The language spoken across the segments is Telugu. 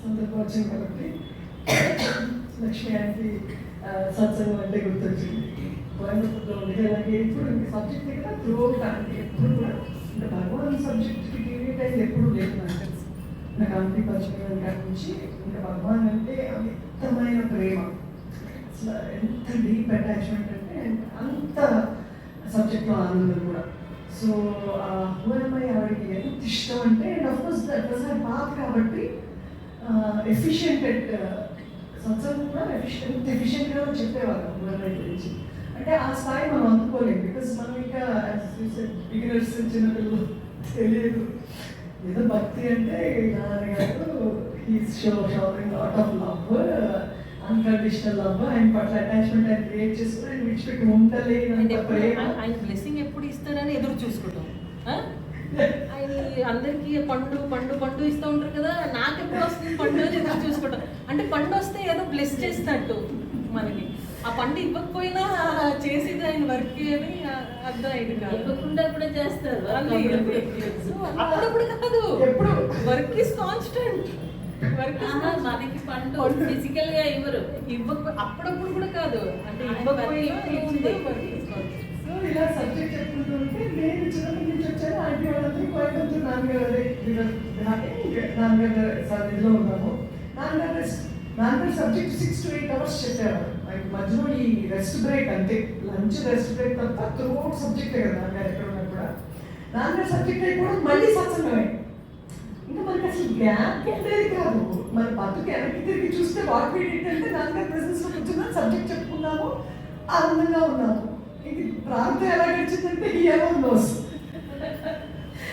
సందర్భం వచ్చింది కాబట్టి లక్ష్మి ఆంటీ సత్సంగం అంటే గుర్తొచ్చింది. కోయంబత్తూరులో ఉండే నాకు ఎప్పుడు సబ్జెక్ట్ దగ్గర త్రూ అవుట్ ఎప్పుడు కూడా అంటే భగవాన్ సబ్జెక్ట్కి డివియేట్ అయింది ఎప్పుడు లేదు నాకు తెలుసు. నాకు ఆంటీ పరిచయం కాడి నుంచి ఇంకా భగవాన్ అంటే అమితమైన ప్రేమ, అసలు ఎంత డీప్ అటాచ్మెంట్ అంటే అంత సబ్జెక్ట్లో ఆనందం కూడా. సో హూఎంఐ ఆవిడకి ఎంత ఇష్టం అంటే and of course that was her path కాబట్టి ఎఫిషియంట్ అట్ సత్సంగం కూడా ఎఫిషియెంట్గా చెప్పేవారు హూఎంఐ గురించి. అంటే ఆ స్థాయి మనం అందుకోలేము బికాస్ మనం ఇంకా బిగినర్స్ చిన్నపిల్లలు తెలియదు. ఏదో భక్తి అంటే నాన్నగారు he's sowing lot of love, unconditional love, ఆయన పట్ల అటాచ్మెంట్ ఆయన క్రియేట్ చేసుకుని ఆయన విడిచిపెట్టి ఉండలేనంత ప్రేమ. ఆయన బ్లెస్సింగ్ ఎప్పుడు ఇస్తారని ఎదురు చూసుకుంటాం. ఆయన అందరికీ పండు పండు పండు ఇస్తూ ఉంటారు కదా, నాకు ఎప్పుడు వస్తుంది పండు అని ఎదురు చూసుకుంటాం. అంటే పండు వస్తే ఏదో బ్లెస్ చేసినట్టు మనకి. ఆ పండు ఇవ్వకపోయినా చేసేది ఆయన వర్క్ అని అర్థం అయింది కాదు. ఇవ్వకుండా కూడా చేస్తారు అప్పుడప్పుడు కాదు, ఎప్పుడు వర్క్ ఇస్ కాన్స్టెంట్. మనకి పండు ఫిజికల్ గా ఇవ్వరు, అప్పుడప్పుడు కూడా కాదు, అంటే సో ఇలా సబ్జెక్ట్ చెప్పుకుంటుంటే నేను చిన్నప్పటి నుంచి వచ్చాను. ఆంటీ వాళ్ళందరూ కోయంబత్తూరు నాన్నగారు సన్నిధిలో ఉన్నాము. నాన్నగారు సబ్జెక్ట్ 6 to 8 hours చెప్పేవారు. మధ్యలో ఈ రెస్ట్ బ్రేక్ అంటే లంచ్ రెస్ట్ బ్రేక్ తప్ప త్రూఅవుట్ సబ్జెక్టే కదా నాన్నగారు ఎక్కడ ఉన్నా కూడా. నాన్నగారు సబ్జెక్ట్ అయిపోవడం మళ్ళీ సత్సంగమే. ఇంకా మనకి అసలు గ్యాప్ ఉండేది కాదు. మన బతుకు వెనక్కి తిరిగి చూస్తే వాట్ వీ డిడ్ అంటే నాన్నగారు ప్రెసెన్స్లో కూర్చున్నాం, సబ్జెక్ట్ చెప్పుకున్నాము, ఆనందంగా ఉన్నాము. ఇది ప్రాంతం ఎలా గడిచిందంటే ఈ ఎవర్ నోస్.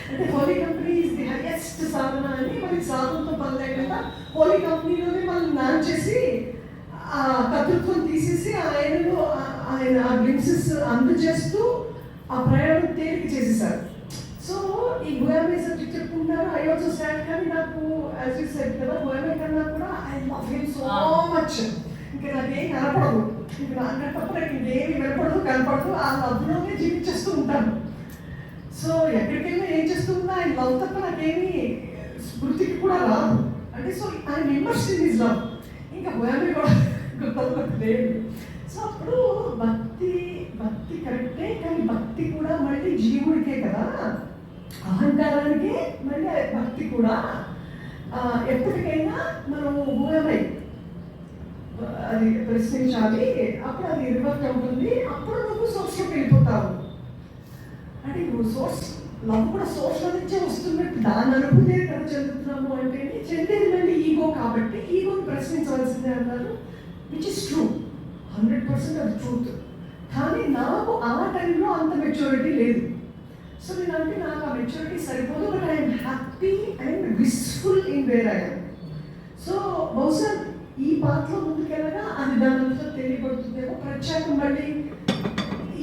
అంటే holy company is the highest sadhana అని మనకి సాధనతో పని లేకుండా హోలీ కంపెనీలోనే మనం మ్యాన్ చేసి ఆ కర్తృత్వం తీసేసి ఆయన ఆ గ్లిమ్సెస్ అందజేస్తూ ఆ ప్రయాణం తేలిక చేసేసారు. సో ఈ హూఎంఐ సబ్జెక్ట్ చెప్పుకుంటారు. ఐ ఆల్సో స్టాండ్, కానీ నాకు యాజ్ యూ సెడ్ కదా హూఎంఐ కన్నా కూడా I love him so much. ఇంకా నాకేం కనపడదు, ఇంకా నాకంటే తప్ప నాకు ఇంకేమి వినపడదు కనపడదు. ఆ లవ్లోనే జీవించేస్తూ ఉంటాను. సో ఎక్కడికైనా ఏం చేస్తూ ఉన్నా ఆయన లవ్ తప్ప నాకేమీ స్మృతికి కూడా రాదు. అంటే సో ఆయన ఇమర్స్డ్ ఇన్ హిస్ లవ్. ఇంకా హూఎంఐ కూడా లేదు. సో అప్పుడు భక్తి కరెక్టే, కానీ భక్తి కూడా మళ్ళీ జీవుడికే కదా, అహంకారానికే మళ్ళీ భక్తి కూడా. ఎప్పటికైనా మనం హూఎంఐ అది ప్రశ్నించాలి, అప్పుడు అది రివర్ట్ అవుతుంది, అప్పుడు నువ్వు సోర్స్లోకి వెళ్ళిపోతావు. అంటే నువ్వు సోర్స్ లవ్ కూడా సోర్స్లో నుంచే వస్తున్నట్టు దాని అనుభూతి కదా చెందుతున్నాము అంటే చెందేది మళ్ళీ ఈగో కాబట్టి ఈగోని ప్రశ్నించవలసిందే అన్నారు, విచ్ ఇస్ ట్రూ, 100% అది ట్రూత్. కానీ నాకు ఆ టైంలో అంత మెచ్యూరిటీ లేదు. సో నేను అంటే నాకు ఆ మెచ్యూరిటీ సరిపోదు, but I'm happy and wishful in where I am. So బహుశా ఈ పాత్రలో ముందుకెళ్ళగా అది దానితో తెలియబడుతుందేమో. ప్రత్యేకం మళ్ళీ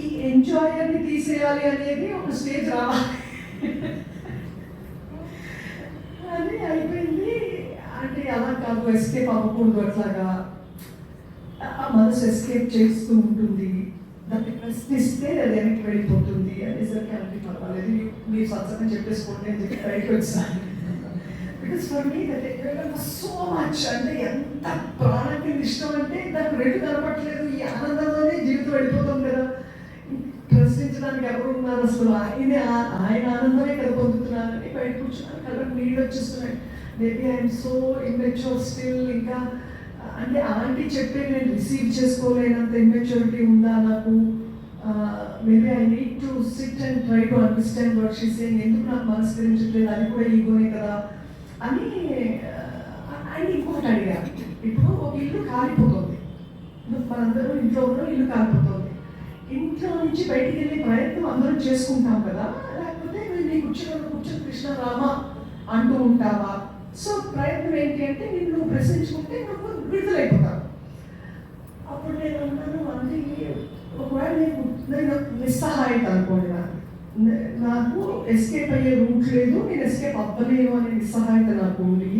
ఈ ఎంజాయర్ని తీసేయాలి అనేది ఒక స్టేజ్ రావాలి అది అయిపోయింది. అంటే అలా కాదు, ఎస్కేప్ అవ్వకూడదు, అట్లాగా ఆ మనసు ఎస్కేప్ చేస్తూ ఉంటుంది, దాన్ని ప్రశ్నిస్తే అది వెనక్కి వెళ్ళిపోతుంది అనేసరికి అంటే పర్వాలేదు మీరు సత్సంగం చెప్పేసుకోండి అని చెప్పి బయటకు వచ్చాను. Because for me that so much, అంటే ఎంత ప్రాణానికి ఇష్టం అంటే దానికి రెండు కనపట్లేదు. ఈ ఆనందంలోనే జీవితం వెళ్ళిపోతుంది కదా, ప్రశ్నించడానికి ఎవరు ఉన్నారు అసలు, ఆయన ఆనందమే కదా పొందుతున్నారని బయట కూర్చున్నాను. కళ్ళకి నీళ్ళు వచ్చేస్తున్నాయి. Maybe I'm so immature still. ఇంకా అంటే ఆంటీ చెప్పే నేను రిసీవ్ చేసుకోలేనంత ఇమ్మెచ్యూరిటీ ఉందా నాకు. Maybe I need to SIT and try to understand what she saying. ఎందుకు నాకు మనస్కరించట్లేదు, అది కూడా ఈగోనే కదా అని. ఆయన ఇంకొకటి అడిగారు, ఇప్పుడు ఒక ఇల్లు కాలిపోతుంది, మనందరూ ఇంట్లో ఉన్న ఇల్లు కాలిపోతుంది, ఇంట్లో నుంచి బయటికి వెళ్ళే ప్రయత్నం అందరం చేసుకుంటాం కదా, లేకపోతే నీ కూర్చొని కృష్ణ రామ అంటూ ఉంటావా. సో ప్రయత్నం ఏంటి అంటే నిన్ను ప్రశ్నించుకుంటే నువ్వు విడుదలైపోతావు. అప్పుడు నేను అన్నాను, అంటే ఒకవేళ నేను నిస్సహాయత అనుకోండి, నాకు ఎస్కేప్ అయ్యే రూట్ లేదు, నేను ఎస్కేప్ అవ్వలేను అనే నిస్సహాయత నాకు ఉంది.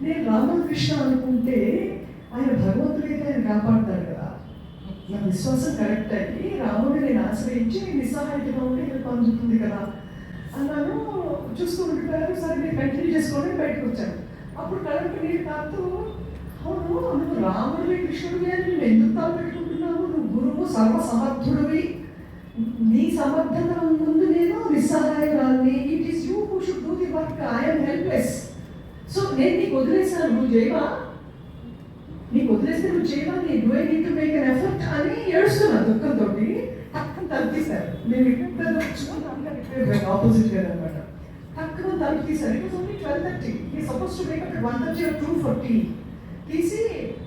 నేను రామకృష్ణ అనుకుంటే ఆయన భగవంతుడైతే ఆయన కాపాడుతాడు కదా, నా విశ్వాసం కరెక్ట్ అయ్యి రాముడిని నేను ఆశ్రయించి నిస్సహాయతగా ఉండి నేను పొందుతుంది కదా అన్నాను. చూస్తూ ఉండిపోయారు. సరే నేను కంటిన్యూ చేసుకోవడానికి బయటకు వచ్చాను. అప్పుడు కళ్ళకి నీళ్ళు కాదు, అవును నువ్వు రాముడివి కృష్ణుడివి అని నువ్వు ఎందుకు తాను పెట్టుకుంటున్నావు? నువ్వు గురువు సర్వసమర్థుడివి, నీ సమర్థత ముందు నేను నిస్సహాయరాన్ని. It is you who should do the work, I'm helpless. So నేను నీకు వదిలేసాను, నువ్వు చేయవా? నీకు వదిలేస్తే నువ్వు చేయవా? నీ do I need to make an effort అని ఏడుస్తున్నా దుఃఖంతో. పక్కన తలుపు తీశారు. నేను ఇక్కడ ఆపోజిట్ గారు అనమాట. పక్కన తలుపు తీశారు. It was only 12:30. He suppose to make up 1:30 or 2 for tea. తీసి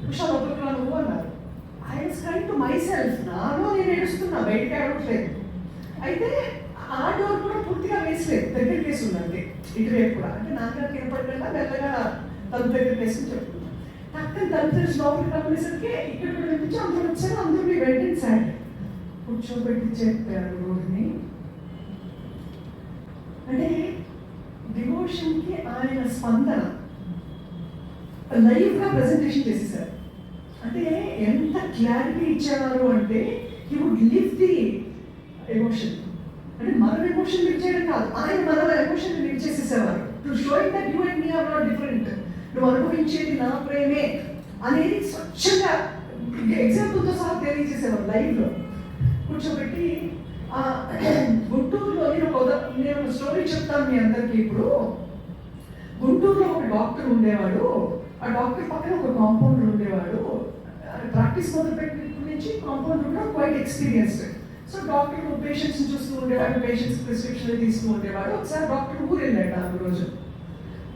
ఉషా లోపలికి రా నువ్వు అన్నారు. I was trying to my self, నాలో నేను ఏడుస్తున్నా, బయటకి ఏడవట్లేదు. అయితే ఆ డోర్ కూడా పూర్తిగా వేసలేదు, దగ్గర వేసి ఉందండి ఇటువైపు కూడా. అంటే నాన్నగారికి ఏర్పడకుండా మెల్లగా తలుపు దగ్గర వేసుకుని చెప్తున్నా. పక్కన తలుపు తెరిచి లోపలికి రమ్మనేసరికి ఇక్కడ కూడా వినిపించి అందరూ వచ్చారు. అందరూ మీ వెంటనే సార్ కూర్చోబెట్టి చెప్పారు రోడ్ని. అంటే డివోషన్కి ఆయన స్పందన లైవ్గా ప్రెజెంటేషన్ చేసేసారు. అంటే ఎంత క్లారిటీ ఇచ్చేవారు అంటే he would live the emotion. అంటే మనం ఎమోషన్ లివ్ చేయడం కాదు, ఆయన మన ఎమోషన్ లివ్ చేసేసేవారు. To showing that you and me are not different, నువ్వు అనుభవించేది నా ప్రేమే అనేది స్వచ్ఛంగా ఎగ్జాంపుల్తో సహా తెలియజేసేవారు లైవ్లో కూర్చోబెట్టి. గుంటూరులో నేను ఒక స్టోరీ చెప్తాను మీ అందరికీ. ఇప్పుడు గుంటూరులో ఒక డాక్టర్ ఉండేవాడు. ఆ డాక్టర్ పక్కన ఒక కాంపౌండర్ ఉండేవాడు. ప్రాక్టీస్ మొదలుపెట్టినప్పటి నుంచి కాంపౌండర్ కూడా క్వైట్ ఎక్స్పీరియన్స్డ్. సో డాక్టర్ పేషెంట్స్ని చూస్తూ ఉండేవాడు, పేషెంట్స్ ప్రిస్క్రిప్షన్లు తీసుకుని ఉండేవాడు. ఒకసారి డాక్టర్ ఊరు వెళ్ళాడు. ఆ రోజు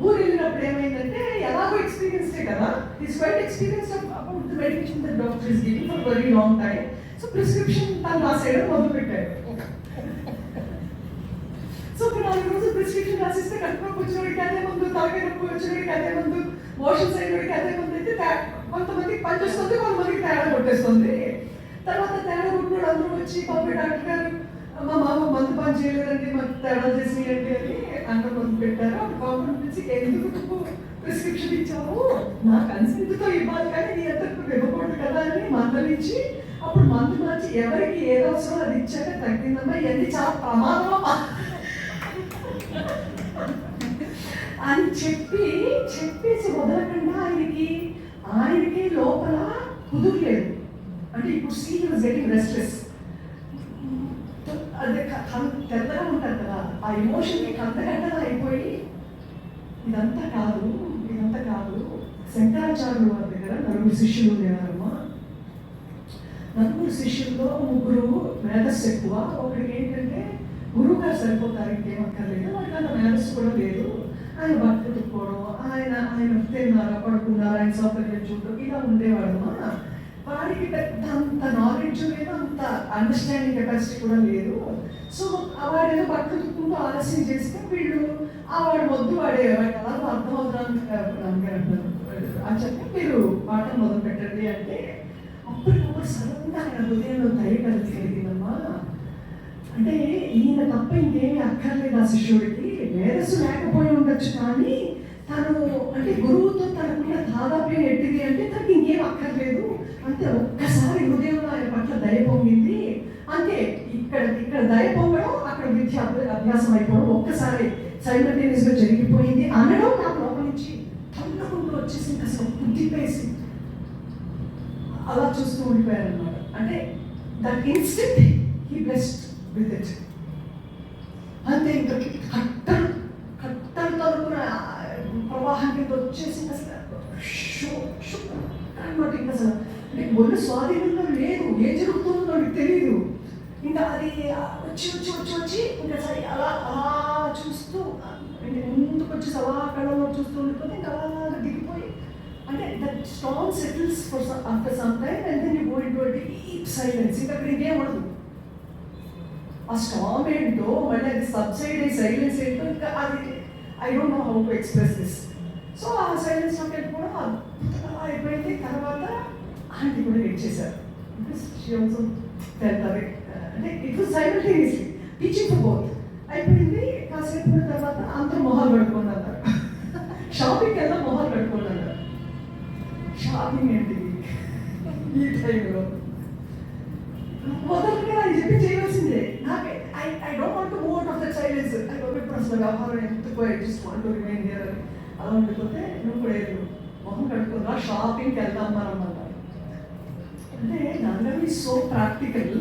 ఊరు వెళ్ళినప్పుడు ఏమైందంటే, ఎలాగో ఎక్స్పీరియన్స్డే కదా, is quite experience about the medication that doctor is giving for very long time. So prescription తను రాసేయడం మొదలుపెట్టాడు. సో ఒక 4 రోజులు ప్రిస్క్రిప్షన్ రాసిస్తే కట్టుకోకి వచ్చినోడికి అదే మందు, తలకాయ నొప్పి వచ్చినోడికి అదే మందు, మోషన్స్ అయినోడికి అదే మందు అయితే కొంతమందికి పనిచేస్తుంది, కొంతమందికి తేడా కొట్టేస్తుంది. తర్వాత తేడా కొట్టినోడు అందరూ వచ్చి బాబు డాక్టర్ గారు మా మామ మందు పని చేయలేదండి, మాకు తేడా చేసేయండి అని అంత మందు పెట్టారు. అప్పుడు కాంపౌండ్ నుంచి ఎందుకు నువ్వు ప్రిస్క్రిప్షన్ ఇచ్చావు, నా కన్సెంట్తో ఇవ్వాలి కానీ నీ అంతకు ఇవ్వకూడదు కదా అని మందలించి అప్పుడు మందు మార్చి ఎవరికి ఏదో అవసరం అది ఇచ్చాక తగ్గిందమ్మా, ఇవన్నీ చాలా ప్రమాదమా అని చెప్పేసి వదలకుండా ఆయనకి లోపల కుదురలేదు. అంటే ఇప్పుడు see he was getting restless. అదే తెల్లగా ఉంటారు కదా, ఆ ఎమోషన్కి కందగడ్డగా అయిపోయి ఇదంతా కాదు. శంకరాచార్యుల వారి దగ్గర 4 శిష్యులు ఉండేవారమ్మా. 4 శిష్యుల్లో 3 మేధస్సు ఎక్కువ. ఒకరికి ఏంటంటే గురువు గారు సరిపోతారు, ఇంకేమక్కర్లేదు, వాడికి అంత మేధస్సు కూడా లేదు. ఆయన భక్తి తిప్పుకోవడం, ఆయన తిన్నారా పడుకున్నారా, ఆయన సౌకర్యం చూడడం ఇలా ఉండేవాడమ్మా. వాడికి అంత నాలెడ్జ్ లేదు, అంత అండర్స్టాండింగ్ కెపాసిటీ కూడా లేదు. సో వాడేదో భక్తి తిప్పుకుంటూ ఆలస్యం చేస్తే వీళ్ళు వాడు వద్దు, వాడికి అలా అర్థమవుతాను అని చెప్పి మీరు పాఠం మొదలు పెట్టండి అంటే అప్పటికప్పుడు సడన్గా ఆయన హృదయంలో ధైర్యం కలిగిందమ్మా. అంటే ఈయన తప్ప ఇంకేమీ అక్కర్లేదు ఆ శిష్యుడికి. మేధస్సు లేకపోయి ఉండొచ్చు కానీ తను అంటే గురువుతో తనకున్న దాదాపు ఎట్టిది అంటే తనకి ఇంకేం అక్కర్లేదు. అంతే ఒక్కసారి హృదయంలో ఆయన పట్ల దయ పొంగింది. అంతే ఇక్కడ దయ పొంగడం, అక్కడ విద్య అభ్యాసం అయిపోవడం ఒక్కసారి సైమల్టేనియస్గా జరిగిపోయింది అనడం నాకు లోపల నుంచి తొందరకుండా వచ్చేసి ఇంకా అసలు కుట్టిపేసి అలా చూస్తూ ఉండిపోయారనమాట. అంటే that instant he blessed with it. అంతే ఇంకా కట్టలు తరుపున ప్రవాహం కింద వచ్చేసి అనమాట. ఇంకా అసలు అంటే ఒళ్ళు స్వాధీనంలో లేదు, ఏం జరుగుతుందో నాకు తెలియదు. ఇంకా అది వచ్చి ఇంకా సరే అలా చూస్తూ ముందుకు వచ్చేసి అలా కళ్ళలో చూస్తూ ఉండిపోతే ఇంకా అలా దిగిపోయి అంటే that storm settles for after some time and then you go into a deep silence. ఇంకా అక్కడ ఇంకేం ఉండదు. ఆ స్టార్మ్ ఏంటో మళ్ళీ అది సబ్సైడ్ అయ్యి సైలెన్స్ ఏంటో ఇంకా అది I don't know how to express this. So ఆ సైలెన్స్ లోకి వెళ్ళిపోవడం అద్భుతంగా అయిపోయింది. తర్వాత ఆంటీ కూడా ఇచ్చేసారు. అంటే it was simultaneously teaching for both అయిపోయింది. కాసేపు తర్వాత అందరూ మొహాలు కట్టుకోండి అన్నారు. షాపింగ్కి వెళ్దాం, మొహాలు కట్టుకోండి అన్నారు. షాపింగ్ ఏంటి ఈ టైంలో? మొదలుగా అది చెప్పి చేయవలసిందే. నాకు I don't want to move out of the silence. ఇప్పుడు అసలు వ్యవహారం ఎందుకు just want to remain here అలా ఉండిపోతే నువ్వు కూడా ఏదో మొహం కడుక్కున్నా షాపింగ్కి వెళ్దాం మనం అన్నారు. అంటే నాన్నవి సో ప్రాక్టికల్.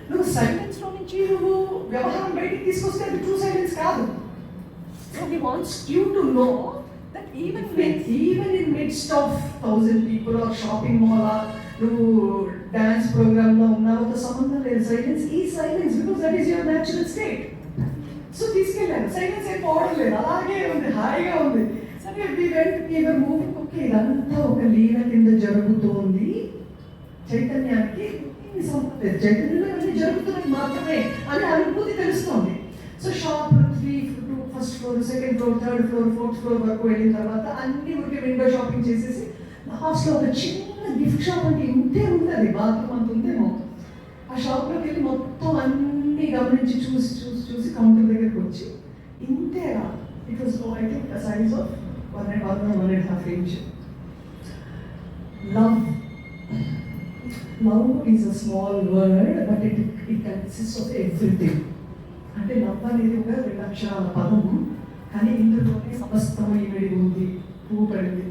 నువ్వు సైలెన్స్లో నుంచి నువ్వు వ్యవహారం బయటికి తీసుకొస్తే అది ట్రూ సైలెన్స్ కాదు. So he wants you to know that even in midst of 1000 people or shopping mall నువ్వు డాన్స్ ప్రోగ్రామ్లో ఉన్నావుతో సంబంధం లేదు. సైలెన్స్ ఈ silence because that is your natural state. So తీసుకెళ్ళాను, సైలెన్స్ ఏం పోవడం లేదు, అలాగే ఉంది, హాయిగా ఉంది. సరే మూవింగ్. ఓకే, ఇదంతా ఒక లీల కింద జరుగుతోంది. చైతన్యానికి చైతన్యంలో అన్నీ జరుగుతున్నది మాత్రమే అని అనుభూతి తెలుస్తోంది. So shop 3, 2, first floor, second floor, third floor, fourth floor వరకు వెళ్ళిన తర్వాత అన్ని ఊరికి విండో షాపింగ్ చేసేసి లాస్ట్లో ఒక చిన్న గిఫ్ట్ షాప్ అంటే ఇంతే ఉంటుంది, బాత్రూమ్ అంత ఉందేమో. ఆ షాప్లోకి వెళ్ళి మొత్తం అన్ని గమనించి చూసి కౌంటర్ దగ్గరికి వచ్చి ఇంతేరా. It was I think size of 1.5 inch. Love is a small word, but it consists of everything. అంటే లవ్ అనేది ఒక 2 అక్షరాల పదం, కానీ ఇందులోనే సమస్తము ఇమిడి ఉంది, పువ్వు పడింది.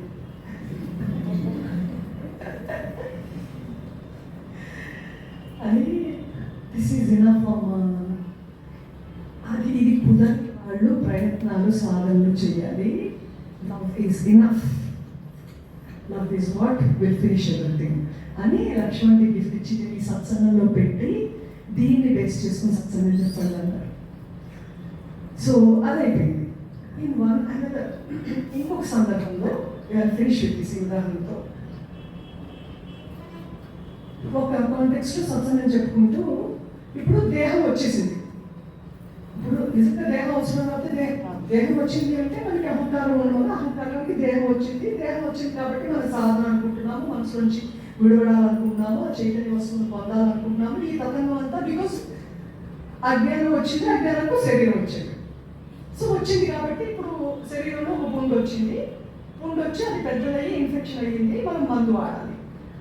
అది దిస్ ఈజ్ ఇనఫ్ అమ్మా. అది ఇది కుదరని వాళ్ళు ప్రయత్నాలు సాధనలు చేయాలి. Love is enough. Love is what will finish everything అని లక్ష్మణ్కి గిఫ్ట్ ఇచ్చి ఈ సత్సంగంలో పెట్టి దీన్ని బేస్ చేసుకుని సత్సంగం చెప్పాలి అన్నారు. సో అదైపోయింది. ఇంకొక సందర్భంలో ఫినిష్ విత్ ఈ ఉదాహరణతో ఒక కాంటెక్స్ట్లో సత్సంగం చెప్పుకుంటూ ఇప్పుడు దేహం వచ్చేసింది. ఇప్పుడు నిజంగా దేహం అవసరం కాబట్టి దేహం వచ్చింది అంటే మనకి అహంకారం ఉండడం, అహంకారానికి దేహం వచ్చింది. దేహం వచ్చింది కాబట్టి మనం సాధన అనుకుంటున్నాము, మనసు నుంచి విడవడాలనుకుంటున్నాము, చైతన్య వస్తువును పొందాలనుకుంటున్నాము. ఈ తతంగం అంతా బికాస్ అజ్ఞానం వచ్చింది, అజ్ఞానంకు శరీరం వచ్చింది. సో వచ్చింది కాబట్టి ఇప్పుడు శరీరంలో ఒక పుండు వచ్చింది, పుండు వచ్చి అది పెద్దదయ్యి ఇన్ఫెక్షన్ అయ్యింది, మనం మందు వాడాలి.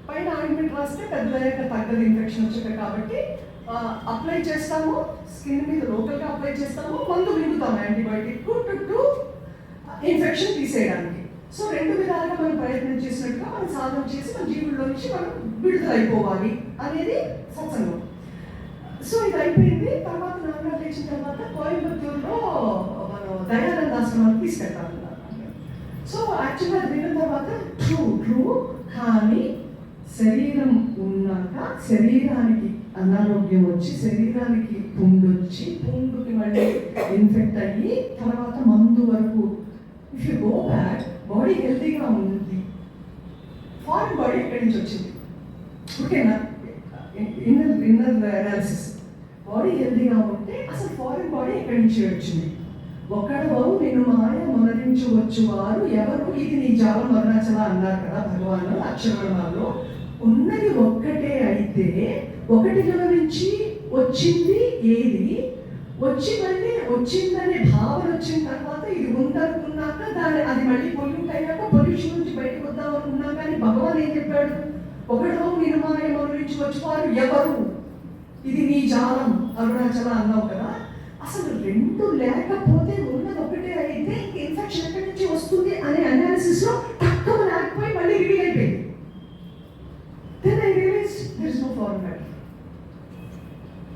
పైన ఆయింట్మెంట్ రాస్తే పెద్దదయ్యాక తగ్గదు ఇన్ఫెక్షన్ వచ్చాక, కాబట్టి అప్లై చేస్తాము, స్కిన్ మీద లోకల్గా అప్లై చేస్తాము, మందు మింగుతాము యాంటీబయాటిక్ టు ఇన్ఫెక్షన్ తీసేయడానికి. సో 2 విధాలుగా మనం ప్రయత్నం చేసినట్టుగా మనం సాధన చేసి మన జీవుల్లో నుంచి మనం విడుదల అయిపోవాలి అనేది సత్సంగం. సో ఇది అయిపోయింది. తర్వాత నాన్నగారు లేచిన తర్వాత కోయంబత్తూరులో మనం దయానంద ఆశ్రమానికి తీసుకెళ్తామన్నారు. సో యాక్చువల్గా అది విన్న తర్వాత ట్రూ కానీ శరీరం ఉన్నాక శరీరానికి అనారోగ్యం వచ్చి శరీరానికి పుండు వచ్చి పుండుకి మళ్ళీ ఇన్ఫెక్ట్ అయ్యి తర్వాత మందు వరకు if you go back body హెల్తీగా ఉంది. ఫారెన్ బాడీ ఎక్కడి నుంచి వచ్చింది? ఓకేనా? Inner analysis. బాడీ హెల్తీగా ఉంటే అసలు ఫారెన్ బాడీ ఎక్కడి నుంచి వచ్చింది? ఒకడవు నేను మాయ మొనరించవచ్చు వారు ఎవరు, ఇది నీ జాలం అరుణాచల అన్నారు కదా భగవాను అక్షరవర్ణాల్లో. ఉన్నది ఒక్కటే అయితే ఒకటిలో నుంచి వచ్చింది ఏది, వచ్చి మళ్ళీ వచ్చిందనే భావన వచ్చిన తర్వాత ఇది ఉందనుకున్నాక అది మళ్ళీ పొల్యూట్ అయ్యాక పొల్యూషన్ నుంచి బయటకు వద్దాం అనుకున్నాం. కానీ భగవాన్ ఏం చెప్పాడు? ఒకడో నిర్మాయం నుంచి వచ్చి వారు ఎవరు, ఇది నీ జాలం అరుణాచల అన్నావు కదా. అసలు 2 లేకపోతే ఉన్నది ఒకటే అయితే ఇన్ఫెక్షన్ ఎక్కడి నుంచి వస్తుంది అనే అనాలిసిస్లో తక్కువ లేకపోయి మళ్ళీ రివీల్ అయిపోయింది. Then I realised there is no format.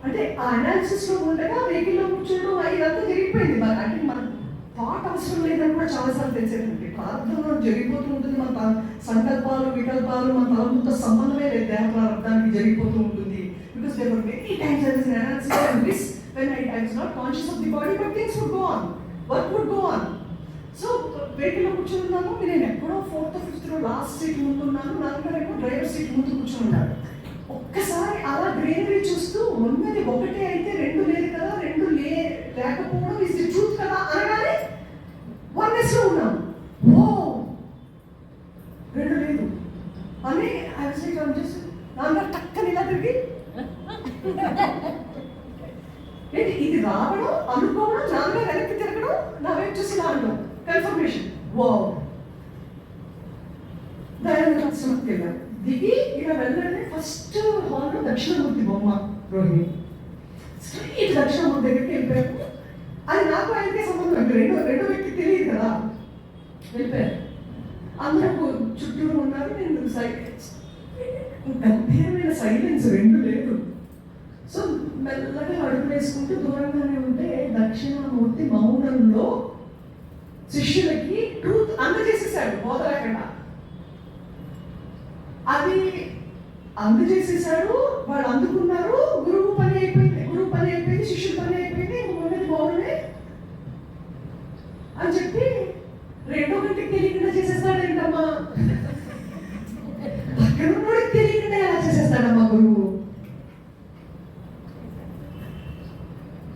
అంటే ఆ అనాలిసిస్లో ఉండగా వెహికల్లో కూర్చోవడం ఇదంతా జరిగిపోయింది. అంటే మన థాట్ అవసరం లేదని కూడా చాలాసార్లు తెలిసేదండి. ప్రారంభంలో జరిగిపోతూ ఉంటుంది. మన సంకల్పాలు వికల్పాలు మన తలంతో సంబంధమే లేదు, దేహ ప్రారంభానికి జరిగిపోతూ ఉంటుంది. Because there were many times there is an analysis of this when I was not conscious of the body, but things would go on, work would go on. So వెహికల్లో కూర్చున్నాను, నేను ఎక్కడో 4th or 5th last seat ముందున్నాను, నాన్నగారేమో డ్రైవర్ సీట్ ముందు కూర్చొని ఉన్నాడు. ఒక్కసారి అలా గ్రీనరీ చూస్తూ ఉన్నది ఒకటే అయితే 2 లేదు కదా, 2 లేకపోవడం ఇస్ ది ట్రూత్ కదా అనగానే వన్నెస్లో ఉన్నాను. ఓ 2 లేదు అని జస్ట్ నాన్నగారు టక్కని ఇలా తిరిగి ఏంటి ఇది రావడం అనుకోవడం, నాన్నగారు వెనక్కి తిరగడం, నా వైపు చూసి అనడం కన్ఫర్మేషన్. ఓ దయానంద ఆశ్రమంకి వెళ్ళాను. దిగి ఇలా వెళ్ళండి ఫస్ట్ హాల్లో దక్షిణమూర్తి బొమ్మ రోహిణి. స్ట్రైట్ దక్షిణమూర్తి దగ్గరికి వెళ్ళిపోయాము. అది నాకు ఆయనకే సంబంధం అంటే రెండో వ్యక్తి తెలియదు కదా. వెళ్ళిపోయారు. అందరూ చుట్టూరు ఉన్నారు. నేను గంభీరమైన సైలెన్స్ రెండు లేదు. సో మెల్లగా అడుగు వేసుకుంటూ దూరంగానే ఉంటే దక్షిణామూర్తి మౌనంలో శిష్యులకి ట్రూత్ అందజేసేసాడు బోధ లేకుండా. అది అందజేసేసాడు, వాళ్ళు అందుకున్నారు. గురువు పని అయిపోయింది, శిష్యుల పని అయిపోయింది, ఉన్నది మౌనమే అని చెప్పి రెండో గంటకి తెలియకుండా చేసేస్తాడేంటమ్మా, అక్కడ ఉన్నోడికి తెలియకుండా ఎలా చేసేస్తాడమ్మా గురువు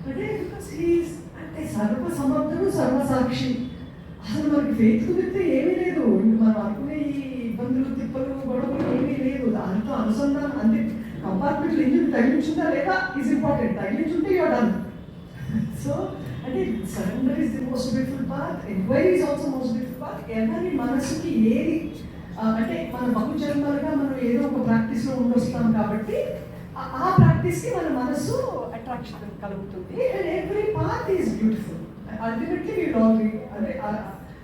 అంటే సర్వ సమర్థుడు సర్వసాక్షి. అసలు మనకి ఫెయిత్ కుదిరితే ఏమీ లేదు, ఇంక మనం అనుకునే ఈ ఇబ్బందులు తిప్పలు గొడవలు ఏమీ లేదు. దాంతో అనుసంధానం అంటే కంపార్ట్మెంట్లో ఇంజిన్ తగిలించుందా లేదా ఈజ్ ఇంపార్టెంట్. తగిలించుంటే యూఆర్ డన్. సో అంటే surrender is the most beautiful path, enquiry is also most beautiful path. ఎవరి మనసుకి ఏది అంటే మన బహుజన్మలుగా మనం ఏదో ఒక ప్రాక్టీస్లో ఉండొస్తాం కాబట్టి ఆ ప్రాక్టీస్కి మన మనసు అట్రాక్షన్ కలుగుతుంది. And every path is beautiful. Ultimately వీళ్ళు ఆల్రెడీ అదే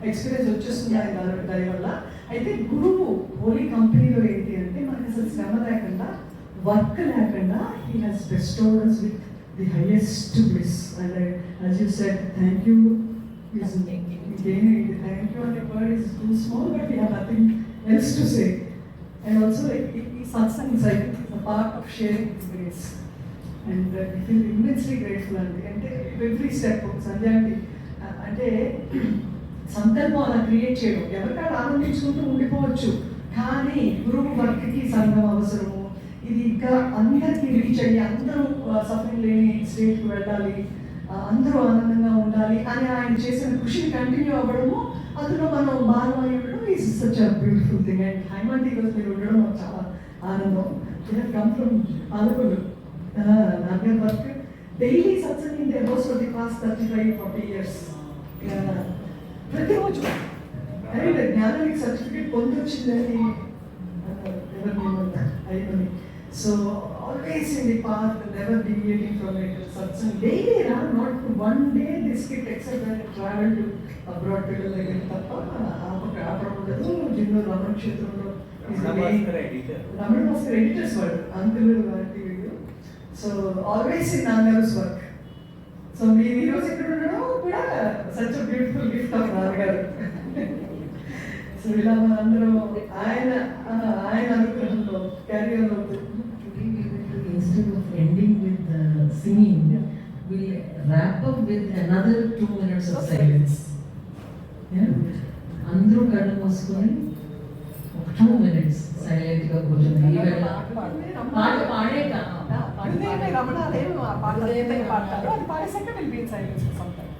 ఎక్స్పీరియన్స్ వచ్చేస్తున్నాయి దాని వల్ల. అయితే గురువు హోలీ కంపెనీలో ఏంటి అంటే మనకి అసలు శ్రమ లేకుండా, వర్క్ లేకుండా he has bestowed us with the highest bliss. And as you said, thank you is again, thank you and the word is too small, but we have nothing else to say. And also like satsang is like a part of sharing this grace. And we feel immensely grateful and every step Sandhya అంటే సంకల్పం అలా క్రియేట్ చేయడం. ఎవరికాడ ఆనందించుకుంటూ ఉండిపోవచ్చు, కానీ గురువు వర్క్కి సంఘం అవసరము. ఇది ఇంకా అందరికీ రీచ్ అయ్యి అందరూ సఫరింగ్ లేని స్టేట్కి వెళ్ళాలి, అందరూ ఆనందంగా ఉండాలి అని ఆయన చేసిన కృషిని కంటిన్యూ అవ్వడము, అందులో మనం భాగం అయి ఉండడం is such a beautiful thing. And Haimanti రోజు మీరు ఉండడం మాకు చాలా ఆనందం. Come from Palakollu. నాన్నగారి work daily satsang in the house for the past 35-40 years. ప్రతిరోజు అండ్ జ్ఞానానికి సర్టిఫికేట్ పొందొచ్చిందని అయిపోయింది. So always in the path, never deviating from it. Satsang daily not one day this kit except that travel to abroad పిల్లల దగ్గర తప్ప ఆపడం ఉండదు. జిన్నూరు రమణ క్షేత్రంలో రమణ భాస్కర్ ఎడిటర్స్ వాడు అంకుల్ వాటి వీడియో. సో ఆల్వేస్ ఇన్ నాన్నగారుస్ వర్క్. సో మీరు ఈరోజు ఎక్కడ ఉండడం కూడా such a beautiful gift of నాన్నగారు. సో ఇలా మనందరం ఆయన అనుగ్రహంలో క్యారియర్ అవుతుంది. Instead of ending with singing, we'll wrap up with another 2 minutes of silence. Yeah? అందరూ కళ్ళు మూసుకొని ఒక 2 minutes సైలెంట్ గా కూర్చొని పాట పాడేట రమణ పాడతారు, అది పాడేసాక will be in silence for some time.